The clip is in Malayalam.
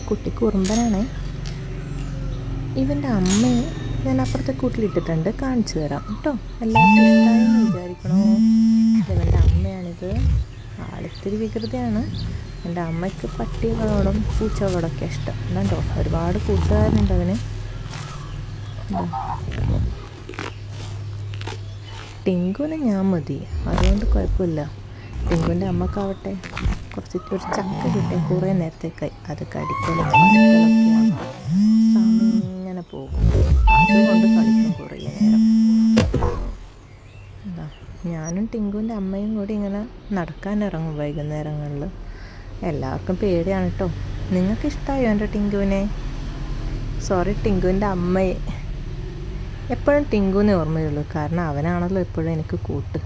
കുട്ടി കുറുമ്പനാണേ. ഇവൻ്റെ അമ്മയെ ഞാൻ അപ്പുറത്തെ കൂട്ടിലിട്ടിട്ടുണ്ട്, കാണിച്ചു തരാം കേട്ടോ. എല്ലാവർക്കും ഇഷ്ടമായെന്ന് വിചാരിക്കണോ. ഇവൻ്റെ അമ്മയാണിത്. ആളിത്തിരി വികൃതിയാണ്. എൻ്റെ അമ്മയ്ക്ക് പട്ടികളോടും പൂച്ചകളോടൊക്കെ ഇഷ്ടം. കണ്ടോ, ഒരുപാട് കൂട്ടുകാരുണ്ട് അവന്. ടിങ്കുവിന് ഞാൻ മതി, അതുകൊണ്ട് കുഴപ്പമില്ല. ടിങ്കുവിൻ്റെ അമ്മക്കാവട്ടെ ഒരു ചക്ക കിട്ടിയ കുറേ നേരത്തേക്കായി അത് കടിക്കലും പഠിക്കലൊക്കെയാണ്. സമയം ഇങ്ങനെ പോകും, അതുകൊണ്ട് കളിക്കും കുറേ നേരം. ഞാനും ടിങ്കുവിൻ്റെ അമ്മയും കൂടി ഇങ്ങനെ നടക്കാനിറങ്ങും വൈകുന്നേരങ്ങളിൽ. എല്ലാവർക്കും പേടിയാണ് കേട്ടോ. നിങ്ങൾക്ക് ഇഷ്ടമായോ എൻ്റെ ടിങ്കുവിനെ? സോറി, ടിങ്കുവിൻ്റെ അമ്മയെ. എപ്പോഴും ടിങ്കുവിനെ ഓർമ്മയുള്ളൂ, കാരണം അവനാണല്ലോ എപ്പോഴും എനിക്ക് കൂട്ട്.